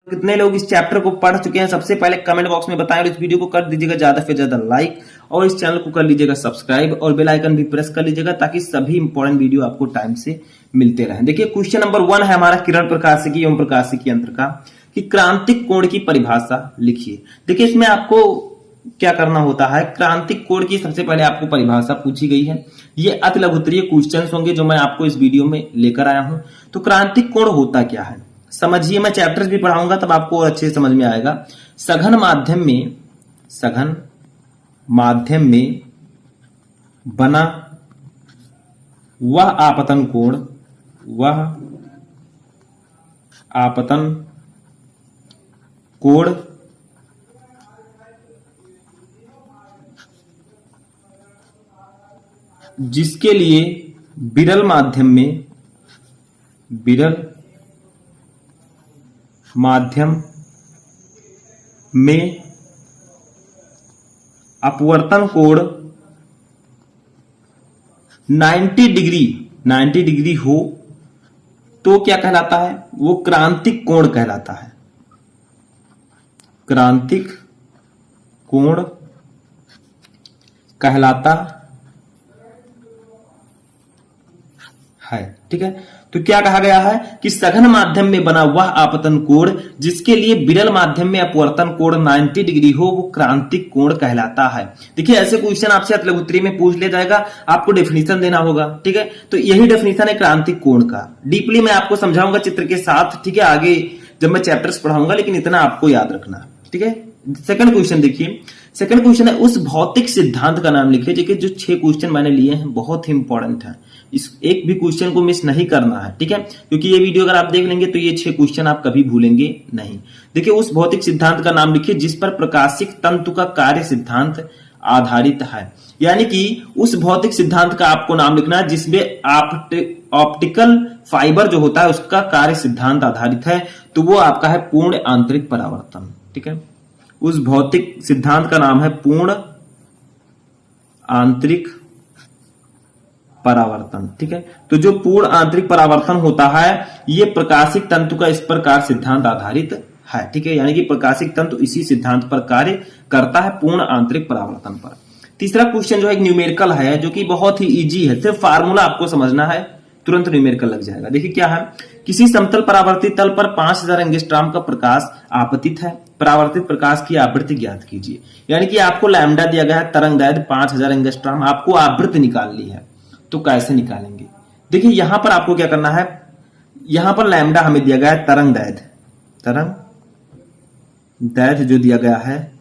कितने लोग इस चैप्टर को पढ़ चुके हैं सबसे पहले कमेंट बॉक्स में बताएं, और इस वीडियो को कर दीजिएगा ज्यादा से ज्यादा लाइक, और इस चैनल को कर लीजिएगा सब्सक्राइब, और बेल आइकन भी प्रेस कर लीजिएगा ताकि सभी इंपॉर्टेंट वीडियो आपको टाइम से मिलते रहें। देखिए क्वेश्चन नंबर 1 है हमारा किरण प्रकाशिकी एवं प्रकाशिकी यंत्र का, कि क्रांतिक कोण की परिभाषा लिखिए। देखिए इसमें आपको क्या करना होता है, क्रांतिक कोण की सबसे पहले आपको परिभाषा पूछी गई है। ये अति लघुत्तरीय क्वेश्चन होंगे जो मैं आपको इस वीडियो में लेकर आया हूं। तो क्रांतिक कोण होता क्या है समझिए, मैं चैप्टर्स भी पढ़ाऊंगा तब आपको और अच्छे से समझ में आएगा। सघन माध्यम में बना वह आपतन कोण जिसके लिए विरल माध्यम में अपवर्तन कोण 90 डिग्री हो तो क्या कहलाता है, वो क्रांतिक कोण कहलाता है। क्रांतिक कोण कहलाता है। ठीक है, तो क्या कहा गया है कि सघन माध्यम में बना वह आपतन कोण जिसके लिए विरल माध्यम में अपवर्तन कोण 90 डिग्री हो वो क्रांतिक कोण कहलाता है। देखिए ऐसे क्वेश्चन आपसे अति लघुत्तरी में पूछ लिया जाएगा, आपको डेफिनेशन देना होगा। ठीक है, तो यही डेफिनेशन है क्रांतिक कोण का। डीपली मैं आपको समझाऊंगा चित्र के साथ, ठीक है, आगे जब मैं चैप्टर्स पढ़ाऊंगा, लेकिन इतना आपको याद रखना। ठीक है, सेकंड क्वेश्चन देखिए, सेकंड क्वेश्चन है उस भौतिक सिद्धांत का नाम लिखिए। देखिए जो 6 क्वेश्चन मैंने लिए हैं बहुत ही इंपॉर्टेंट है, इस एक भी क्वेश्चन को मिस नहीं करना है। ठीक है, क्योंकि ये वीडियो अगर आप देख लेंगे तो ये 6 क्वेश्चन आप कभी भूलेंगे नहीं। देखिए उस भौतिक सिद्धांत का नाम लिखिए जिस पर प्रकाशिक तंतु का कार्य सिद्धांत आधारित है। यानी कि उस भौतिक सिद्धांत का आपको नाम लिखना है जिसमें ऑप्टिकल फाइबर जो होता है उसका कार्य सिद्धांत आधारित है, तो वो आपका है पूर्ण आंतरिक परावर्तन। ठीक है, उस भौतिक सिद्धांत का नाम है पूर्ण आंतरिक परावर्तन। ठीक है, तो जो पूर्ण आंतरिक परावर्तन होता है ये प्रकाशिक तंतु का इस पर कार्य सिद्धांत आधारित है। ठीक है, यानी कि प्रकाशिक तंतु इसी सिद्धांत पर कार्य करता है, पूर्ण आंतरिक परावर्तन पर। तीसरा क्वेश्चन जो है एक न्यूमेरिकल है जो कि बहुत ही इजी है, सिर्फ फार्मूला आपको समझना है, तुरंत न्यूमेरिकल लग जाएगा। देखिए क्या है, किसी समतल परावर्तित तल पर 5000 एंगस्ट्रॉम का प्रकाश आपतित है, परावर्तित प्रकाश की आवृत्ति ज्ञात कीजिए। यानी कि आपको लैम्डा दिया गया है तरंगदैर्घ्य 5000 एंगस्ट्रॉम, आपको आवृत्ति निकालनी है, तो कैसे निकालेंगे। देखिए यहां पर आपको क्या करना है, यहां पर लैम्डा हमें दिया गया है तरंगदैर्घ्य जो दिया गया है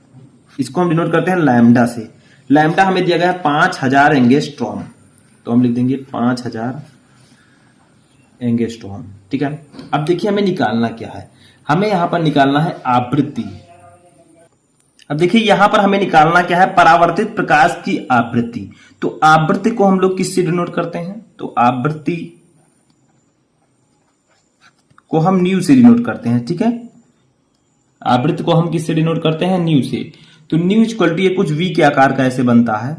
इसको हम डिनोट करते हैं लैम्डा से। लैम्डा हमें दिया गया है 5000 एंगस्ट्रॉम, तो हम लिख देंगे 5000 एंगस्ट्रॉम। ठीक है, अब देखिए हमें निकालना क्या है, हमें यहां पर निकालना है आवृत्ति। अब देखिए यहां पर हमें निकालना क्या है, परावर्तित प्रकाश की आवृत्ति। तो आवृत्ति को हम लोग किससे डिनोट करते हैं, तो आवृत्ति को हम न्यू से डिनोट करते हैं। ठीक है, आवृत्ति को हम किससे डिनोट करते हैं, न्यू से। तो न्यू इक्वल टू ये कुछ वी के आकार का ऐसे बनता है,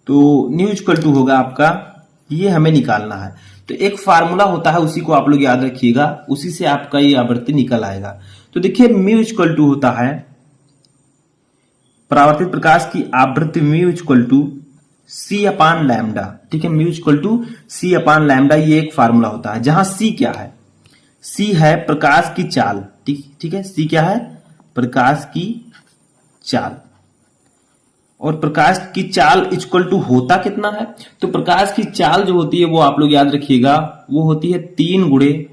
तो न्यू इक्वल टू होगा आपका, ये हमें निकालना है। तो एक फार्मूला होता है उसी को आप लोग याद रखिएगा, उसी से आपका ये आवृत्ति निकल आएगा। तो देखिए म्यू इक्वल टू होता है परावर्तित प्रकाश की आवृत्ति mu equal to c upon lambda. ठीक है, mu equal to c upon lambda, ये एक फार्मूला होता है जहां सी क्या है, सी है प्रकाश की चाल। ठीक है, सी क्या है, प्रकाश की चाल, और प्रकाश की चाल इक्वल टू होता कितना है, तो प्रकाश की चाल जो होती है वो आप लोग याद रखिएगा, वो होती है 3 ×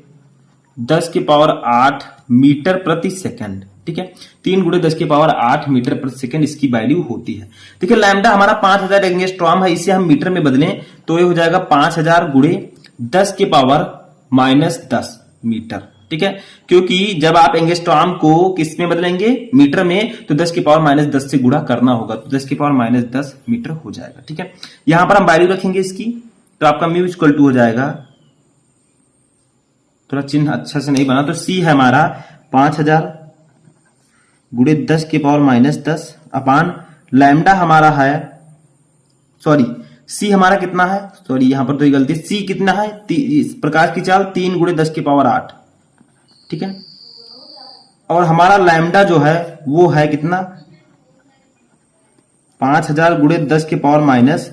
10⁸ मीटर प्रति सेकंड। ठीक है, 3 × 10⁸ मीटर प्रति सेकंड इसकी वैल्यू होती है। देखिए लैम्डा हमारा 5000 एंगस्ट्रॉम है, इसे हम मीटर में बदलें तो ये हो जाएगा 5000 × 10⁻⁻10 मीटर। ठीक है, क्योंकि जब आप एंगस्ट्रॉम को किस में बदलेंगे, मीटर में, तो 10⁻⁻10 से गुणा करना होगा, तो 10⁻⁻10 मीटर हो जाएगा। ठीक है, यहां पर हम वैल्यू रखेंगे इसकी, तो आपका म्यू इक्वल टू हो जाएगा, थोड़ा चिन्ह अच्छा से नहीं बना, तो सी है हमारा 5000 × 10⁻⁻10 अपान लैम्डा हमारा है, सॉरी सी हमारा कितना है, सॉरी यहां पर तो ये गलती, सी कितना है, प्रकाश की चाल 3 × 10⁸, ठीक है। और हमारा लैम्डा जो है वो है कितना 5000 गुणे 10 के पावर माइनस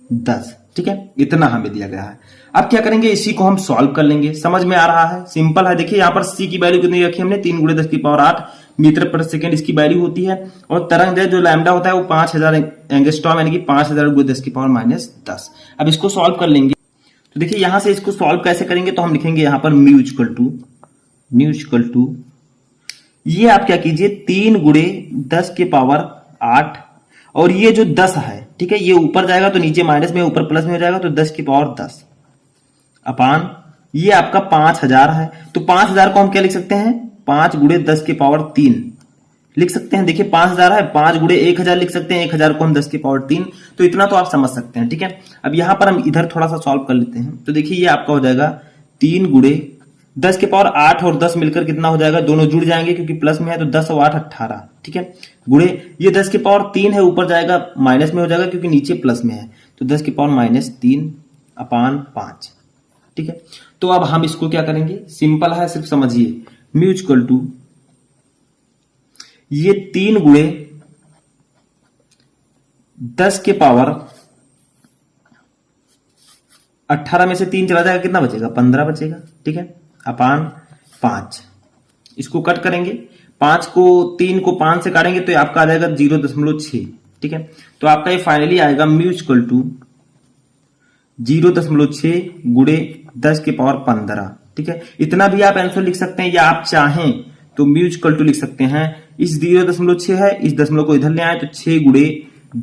10। ठीक है, इतना हमें दिया गया है। अब क्या करेंगे, इसी को हम सॉल्व कर लेंगे। समझ में आ रहा है, सिंपल है। देखिए यहाँ पर सी की वैल्यू कितनी रखी हमने 3 गुणे 10 की पावर 8 मीटर पर सेकेंड इसकी वैल्यू होती है। और तरंग जो लैम्डा होता है वो 5000 एंगस्ट्रॉम यानी कि 5000 गुणे 10 की पावर माइनस 10। अब इसको सॉल्व कर लेंगे। तो देखिए यहां से इसको सॉल्व कैसे करेंगे, तो हम लिखेंगे यहां पर म्यू इक्वल टू ये आप क्या कीजिए 3 गुणे 10 के पावर 8 और ये जो 10 है, ठीक है, ये ऊपर जाएगा तो नीचे माइनस में, ऊपर प्लस में हो जाएगा तो 10 की पावर 10 अपान ये आपका 5000 है। तो 5000 को हम क्या लिख सकते हैं 5 गुणे 10 के पावर 3 लिख सकते हैं। देखिए 5000 है, 5 गुणे 1000 लिख सकते हैं, 1000 को हम 10 की पावर 3। तो इतना तो आप समझ सकते हैं। ठीक है, अब यहां पर हम इधर थोड़ा सा सॉल्व कर लेते हैं। तो देखिए ये आपका हो जाएगा 3 गुणे 10 के पावर 8 और 10 मिलकर कितना हो जाएगा, दोनों जुड़ जाएंगे क्योंकि प्लस में है, तो 10 और 8 18। ठीक है, गुणे ये 10 के पावर 3 है, ऊपर जाएगा माइनस में हो जाएगा क्योंकि नीचे प्लस में है, तो 10 की पावर माइनस 3 अपान 5। ठीक है, तो अब हम इसको क्या करेंगे, सिंपल है, सिर्फ समझिए म्यू इक्वल टू ये 3 गुणे 10 के पावर 18 में से 3 चला जाएगा, कितना बचेगा 15 बचेगा। ठीक है, अपान 5। इसको कट करेंगे, 5 को 3 को 5 से काटेंगे तो आपका आ जाएगा 0.6। ठीक है, तो आपका ये फाइनली आएगा म्यू इक्वल टू 0.6 गुणे 10 के पावर 15। ठीक है, इतना भी आप आंसर लिख सकते हैं, या आप चाहें तो म्यू इक्वल टू लिख सकते हैं। इस 0.6 है, इस दशमलव को इधर ले आए तो 6 गुणे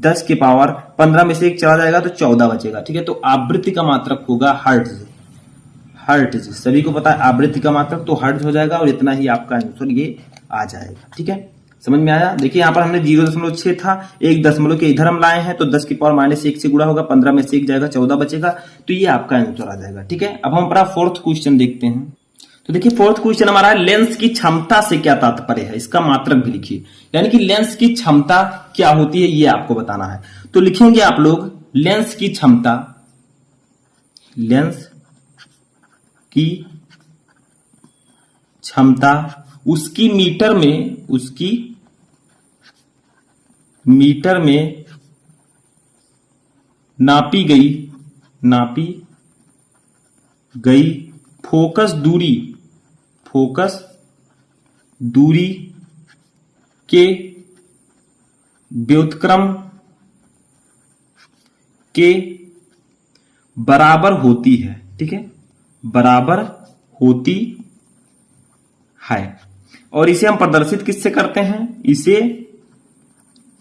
10 के पावर 15 में से 1 चला जाएगा तो 14 बचेगा। ठीक है, तो आवृत्ति का मात्रक होगा हर्ट्ज। सभी को पता है आवृत्ति का मात्रक तो हर्ट्ज हो जाएगा, और इतना ही आपका आंसर ये आ जाएगा। ठीक है, समझ में आया। देखिए यहाँ पर हमने 0.6 था, 1 दशमलव के इधर हम लाए हैं तो 10 की पावर माइनस 1 से गुणा होगा, 15 में से 1 जाएगा, 14 बचेगा, तो ये आपका आंसर आ जाएगा। ठीक है, अब हम अपना फोर्थ क्वेश्चन देखते हैं। तो देखिए फोर्थ क्वेश्चन हमारा है लेंस की क्षमता से क्या तात्पर्य है, इसका मात्रक भी लिखिए। यानी कि लेंस की क्षमता क्या होती है ये आपको बताना है। तो लिखेंगे आप लोग लेंस की क्षमता उसकी मीटर में नापी गई फोकस दूरी के व्युत्क्रम के बराबर होती है। ठीक है, बराबर होती है, और इसे हम प्रदर्शित किससे करते हैं, इसे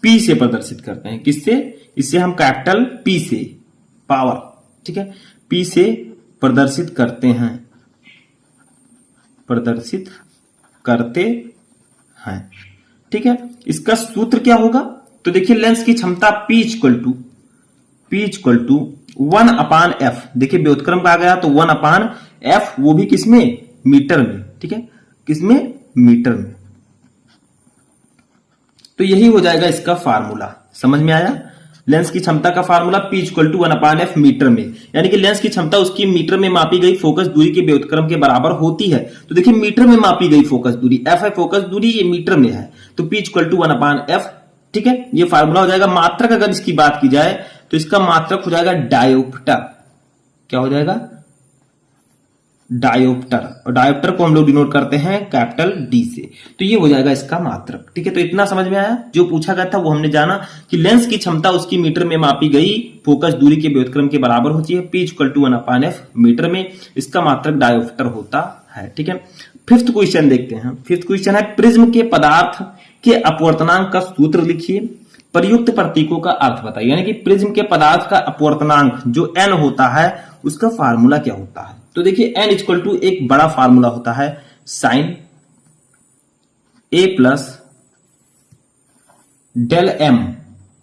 P से प्रदर्शित करते हैं। किससे, इसे हम कैपिटल P से पावर, ठीक है, P से प्रदर्शित करते हैं। ठीक है, इसका सूत्र क्या होगा, तो देखिए लेंस की क्षमता P इक्वल टू 1/f। देखिए व्युत्क्रम का आ गया तो 1/f, वो भी किसमें, मीटर में। ठीक है, किसमें, मीटर में। तो यही हो जाएगा इसका फार्मूला। समझ में आया, लेंस की क्षमता का formula P equal to 1/f metre में, यानी कि लेंस की क्षमता उसकी मीटर में मापी गई फोकस दूरी के व्युत्क्रम के बराबर होती है। तो देखिए मीटर में मापी गई फोकस दूरी, f है फोकस दूरी, ये मीटर में है, तो P इक्वल टू 1/f। ठीक है, ये फार्मूला हो जाएगा। मात्रक अगर इसकी बात की जाए तो इसका मात्रक हो जाएगा डायोप्टर। क्या हो जाएगा, डायोप्टर, और डायोप्टर को हम लोग डिनोट करते हैं कैपिटल D से। तो ये हो जाएगा इसका मात्रक। ठीक है, तो इतना समझ में आया। जो पूछा गया था वो हमने जाना कि लेंस की क्षमता उसकी मीटर में मापी गई फोकस दूरी के व्युत्क्रम के बराबर होती है, P equal to 1/f metre में, इसका मात्रक डायोप्टर होता है। ठीक है, फिफ्थ क्वेश्चन देखते हैं। फिफ्थ क्वेश्चन है प्रिज्म के पदार्थ के अपवर्तनांक का सूत्र लिखिए, प्रयुक्त प्रतीकों का अर्थ बताइए। यानी कि प्रिज्म के पदार्थ का अपवर्तनांक जो n होता है उसका फार्मूला क्या होता है। तो देखिए n इक्वल टू एक बड़ा फार्मूला होता है sine a plus del m।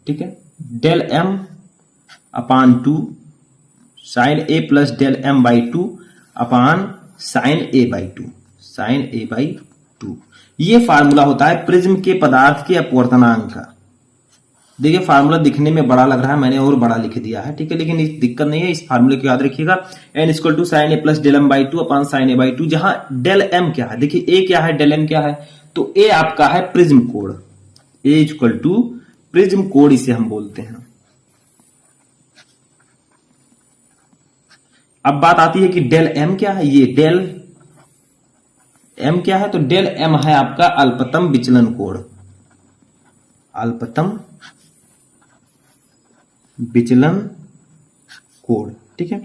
ठीक है, del m upon 2 sine a plus del m by 2 upon sine a by 2। ये फार्मूला होता है प्रिज्म के पदार्थ के अपवर्तनांक का। देखिए फार्मूला दिखने में बड़ा लग रहा है, मैंने और बड़ा लिख दिया है। ठीक है, लेकिन इस दिक्कत नहीं है, इस फार्मूले को याद रखिएगा। n equal to sine a plus del m by 2 upon sine a by 2, जहां डेल m क्या है, देखिए a क्या है, डेल m क्या है, तो ए आपका है प्रिज्म कोण, ए इक्वल टू प्रिज्म कोण इसे हम बोलते हैं। अब बात आती है कि डेल एम क्या है, ये डेल एम क्या है, तो डेल एम है आपका अल्पतम विचलन कोण, अल्पतम विचलन कोण, ठीक है।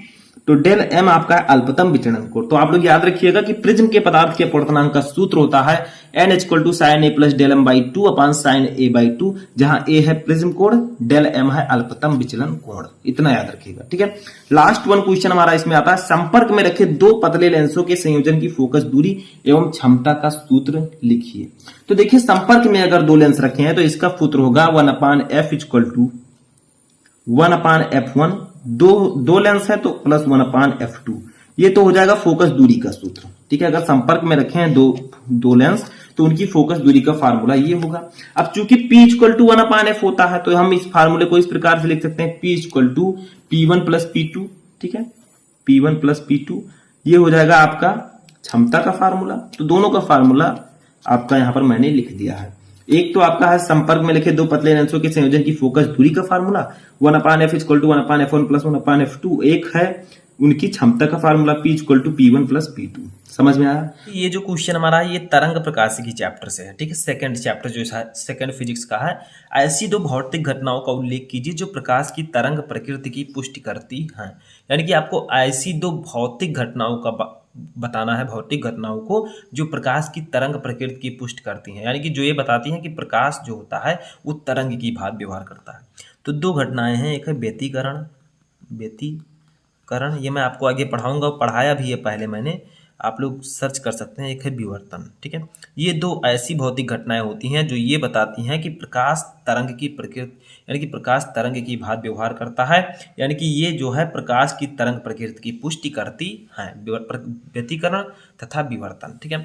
तो डेल एम आपका अल्पतम विचलन कोण। तो आप लोग याद रखिएगा कि प्रिज्म के पदार्थ के अपवर्तनांक का सूत्र होता है n equal to sine A plus del M by two upon sine A by two, जहां ए है प्रिज्म कोण, डेल एम है अल्पतम विचलन कोण, इतना याद रखिएगा, ठीक है। लास्ट वन क्वेश्चन हमारा इसमें आता है, संपर्क में रखे दो पतले लेंसों के संयोजन की फोकस दूरी एवं क्षमता का सूत्र लिखिए। तो देखिए संपर्क में अगर दो लेंस रखे हैं तो इसका सूत्र होगा 1/f इक्वल टू 1/f1, दो लेंस है तो प्लस 1/f2, ये तो हो जाएगा फोकस दूरी का सूत्र, ठीक है। अगर संपर्क में रखे हैं दो लेंस तो उनकी फोकस दूरी का फार्मूला ये होगा। अब चूंकि P इक्वल टू 1/f होता है तो हम इस फार्मूले को इस प्रकार से लिख सकते हैं, P equal to P1 plus P2, ठीक है, P1 प्लस P2, ये हो जाएगा आपका क्षमता का फार्मूला। तो दोनों का फार्मूला आपका यहां पर मैंने लिख दिया है। एक तो आपका है संपर्क में लिखे दो पतले लेंसों के संयोजन की फोकस दूरी का formula 1/f equal to 1/f1 plus 1/f2, एक है उनकी क्षमता का formula P equal to P1 plus P2। समझ में आया? ये जो क्वेश्चन हमारा है ये तरंग प्रकाशिकी चैप्टर से है, ठीक है, सेकंड चैप्टर जो सेकंड फिजिक्स का है। ऐसी दो भौतिक घटनाओं का उल्लेख कीजिए जो प्रकाश की तरंग प्रकृति की पुष्टि करती हैं। यानी कि आपको ऐसी दो भौतिक घटनाओं का बताना है, भौतिक घटनाओं को जो प्रकाश की तरंग प्रकृति की पुष्टि करती हैं, यानी कि जो ये बताती हैं कि प्रकाश जो होता है वो तरंग की भांति व्यवहार करता है। तो दो घटनाएं हैं, एक है व्यतिकरण, ये मैं आपको आगे पढ़ाऊंगा, पढ़ाया भी है पहले मैंने, आप लोग सर्च कर सकते हैं। एक है विवर्तन, ठीक है। ये दो ऐसी भौतिक घटनाएं होती हैं जो ये बताती हैं कि प्रकाश तरंग की प्रकृति, यानी कि प्रकाश तरंग की भांति व्यवहार करता है, यानी कि ये जो है प्रकाश की तरंग प्रकृति की पुष्टि करती है, व्यतिकरण तथा विवर्तन, ठीक है।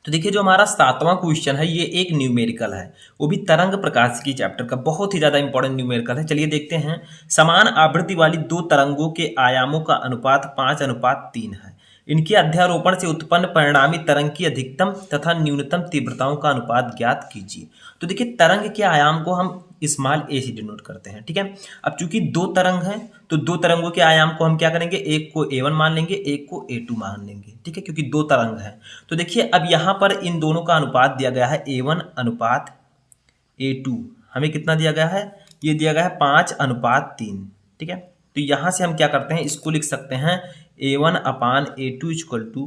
तो देखिए जो हमारा 7वां क्वेश्चन है ये एक न्यूमेरिकल है, वो भी तरंग प्रकाशिकी चैप्टर का, बहुत ही ज्यादा इंपॉर्टेंट न्यूमेरिकल है। चलिए देखते हैं। समान आवृत्ति वाली दो तरंगों के आयामों का अनुपात 5:3 है। इनके अध्यारोपण से उत्पन्न परिणामी तरंग की अधिकतम तथा न्यूनतम तीव्रताओं का अनुपात ज्ञात कीजिए। तो देखिए तरंग के आयाम को हम स्मॉल a से डिनोट करते हैं, ठीक है। अब चूंकि दो तरंग हैं तो दो तरंगों के आयाम को हम क्या करेंगे, एक को a1 मान लेंगे, एक को a2 मान लेंगे, ठीक है, क्योंकि दो तरंग हैं। तो देखिए अब यहाँ पर इन दोनों का अनुपात दिया गया है a1 अनुपात a2, हमें कितना दिया गया है, ये दिया गया है 5:3, ठीक है। तो यहाँ से हम क्या करते हैं, इसको लिख सकते हैं a1/a2 इक्वल टू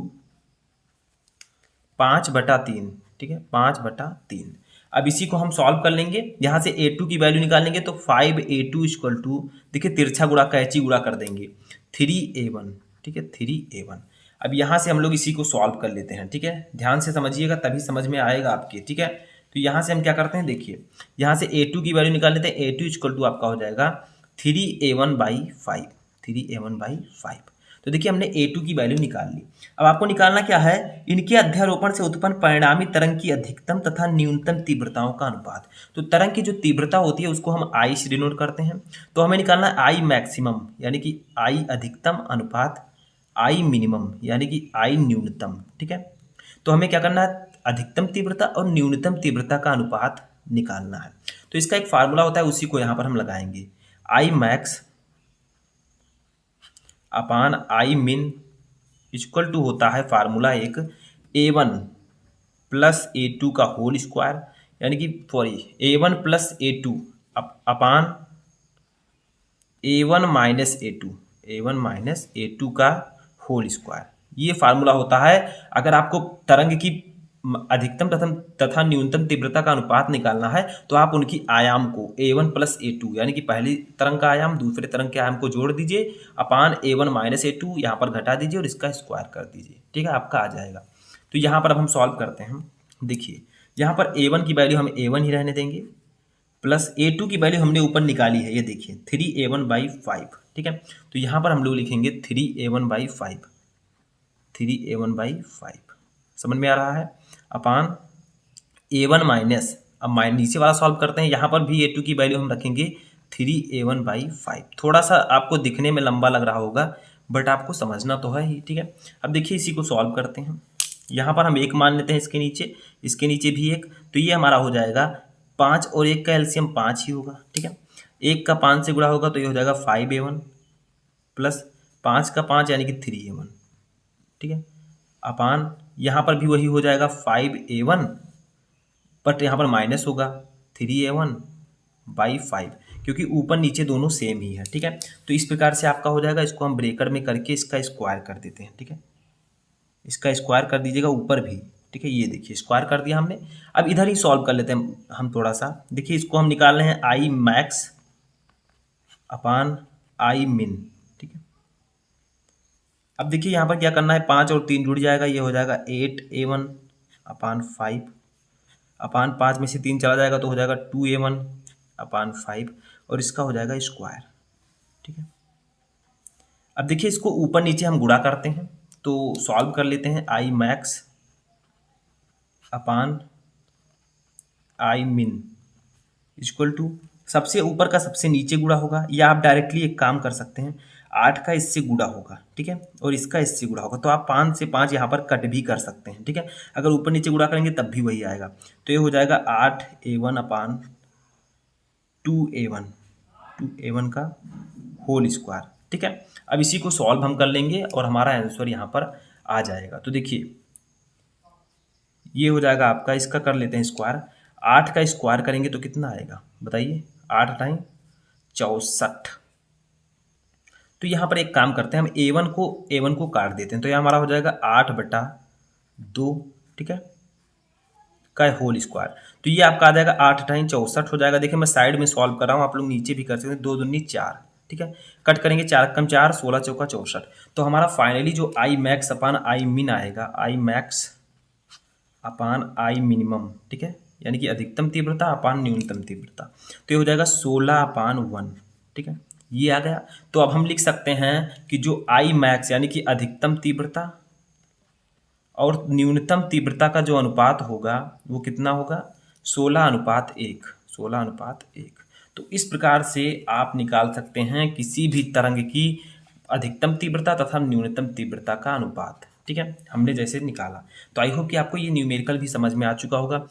5/3, ठीक है, 5/3। अब इसी को हम सॉल्व कर लेंगे, यहाँ से a2 की वैल्यू निकालेंगे तो 5a2 इक्वल टू, देखिए तिरछा गुणा कैंची गुणा कर देंगे 3a1, ठीक है, 3a1। अब यहाँ से हम लोग इसी को सॉल्व कर लेते हैं, ठीक है, ध्यान से समझिएगा तभी समझ में आएगा आपके, ठीक है। तो यहाँ से हम क्या करते हैं, देखिए यहाँ से a2 की वैल्यू निकाल लेते हैं, a2 इक्वल टू आपका हो जाएगा 3a1/5, 3a1/5। तो देखिए हमने a2 की वैल्यू निकाल ली। अब आपको निकालना क्या है, इनके अध्यारोपण से उत्पन्न परिणामी तरंग की अधिकतम तथा न्यूनतम तीव्रताओं का अनुपात। तो तरंग की जो तीव्रता होती है उसको हम I से डिनोट करते हैं, तो हमें निकालना है I मैक्सिमम, यानी कि I अधिकतम अनुपात I मिनिमम, यानी कि I न्यूनतम, ठीक है। तो हमें क्या करना है, अधिकतम तीव्रता और न्यूनतम तीव्रता का अनुपात निकालना है। तो इसका एक फार्मूला होता है, उसी को यहाँ पर हम लगाएंगे, I मैक्स अपान I मिन इक्वल टू होता है फार्मूला एक a1 प्लस a2 का होल स्क्वायर, यानी कि a1 प्लस a2 अपान a1 माइनस a2 का होल स्क्वायर। ये फार्मूला होता है अगर आपको तरंग की अधिकतम तथा न्यूनतम तीव्रता का अनुपात निकालना है तो आप उनकी आयाम को a1 प्लस a2, यानी कि पहली तरंग का आयाम दूसरे तरंग के आयाम को जोड़ दीजिए अपान a1 माइनस a2 यहाँ पर घटा दीजिए और इसका स्क्वायर कर दीजिए, ठीक है, आपका आ जाएगा। तो यहाँ पर अब हम सॉल्व करते हैं। देखिए यहाँ पर a1 की वैल्यू हम a1 ही रहने देंगे, प्लस a2 की वैल्यू हमने ऊपर निकाली है, ये देखिए 3a1/5, ठीक है। तो यहाँ पर हम लोग लिखेंगे 3a1/5, समझ में आ रहा है, अपान a1 माइनस, अब नीचे वाला सॉल्व करते हैं, यहाँ पर भी a2 की वैल्यू हम रखेंगे 3a1/5। थोड़ा सा आपको दिखने में लंबा लग रहा होगा बट आपको समझना तो है ही, ठीक है। अब देखिए इसी को सॉल्व करते हैं, यहाँ पर हम 1 मान लेते हैं इसके नीचे भी 1, तो ये हमारा हो जाएगा 5 और 1 का एलसीएम 5 ही होगा, ठीक है। 1 का 5 से गुणा होगा तो ये हो जाएगा 5a1 प्लस 5 का 5 यानी कि 3a1, ठीक है, अपान यहाँ पर भी वही हो जाएगा 5a1, बट यहाँ पर माइनस होगा 3a1 बाई 5, क्योंकि ऊपर नीचे दोनों सेम ही है, ठीक है। तो इस प्रकार से आपका हो जाएगा, इसको हम ब्रेकर में करके इसका स्क्वायर कर देते हैं, ठीक है। इसका स्क्वायर कर दीजिएगा ऊपर भी, ठीक है। ये देखिए स्क्वायर कर दिया हमने। अब इधर ही सॉल्व कर लेते हैं हम थोड़ा सा। देखिए इसको हम निकाल रहे हैं आई मैक्स अपान आई मिन, ठीक है। अब देखिए यहाँ पर क्या करना है, 5 और 3 जुड़ जाएगा, ये हो जाएगा 8a1 अपान 5 अपान 5 में से 3 चला जाएगा तो हो जाएगा 2a1 अपान 5 और इसका हो जाएगा स्क्वायर, ठीक है। अब देखिए इसको ऊपर नीचे हम गुणा करते हैं, तो सॉल्व कर लेते हैं। आई मैक्स अपान आई मिन इक्वल टू सबसे ऊपर का सबसे नीचे गुणा होगा, या आप डायरेक्टली एक काम कर सकते हैं, 8 का इससे गुणा होगा, ठीक है, और इसका इससे गुणा होगा, तो आप 5 से 5 यहाँ पर कट भी कर सकते हैं, ठीक है। अगर ऊपर नीचे गुणा करेंगे तब भी वही आएगा, तो ये हो जाएगा 8a1 अपान 2a1 का होल स्क्वायर, ठीक है। अब इसी को सॉल्व हम कर लेंगे और हमारा आंसर यहाँ पर आ जाएगा। तो देखिए ये हो जाएगा आपका, इसका कर लेते हैं स्क्वायर, 8 का स्क्वायर करेंगे तो कितना आएगा बताइए, 8 टाइम 64। तो यहाँ पर एक काम करते हैं, हम a1 को काट देते हैं, तो यह हमारा हो जाएगा 8/2, ठीक है, का होल स्क्वायर। तो ये आपका आ जाएगा 8 टाइम 64 हो जाएगा। देखिए मैं साइड में सॉल्व कर रहा हूँ, आप लोग नीचे भी कर सकते हैं, 2 दूनी 4, ठीक है, कट करेंगे 4 कम 4 16 चौका 64। तो हमारा फाइनली जो आई मैक्स अपान आई मिन आएगा, I max upon I minimum, ठीक है, यानी कि अधिकतम तीव्रता अपान न्यूनतम तीव्रता, तो ये हो जाएगा 16/1, ठीक है, ये आ गया। तो अब हम लिख सकते हैं कि जो आई मैक्स यानी कि अधिकतम तीव्रता और न्यूनतम तीव्रता का जो अनुपात होगा वो कितना होगा, 16:1। तो इस प्रकार से आप निकाल सकते हैं किसी भी तरंग की अधिकतम तीव्रता तथा न्यूनतम तीव्रता का अनुपात, ठीक है, हमने जैसे निकाला। तो आई होप कि आपको ये न्यूमेरिकल भी समझ में आ चुका होगा।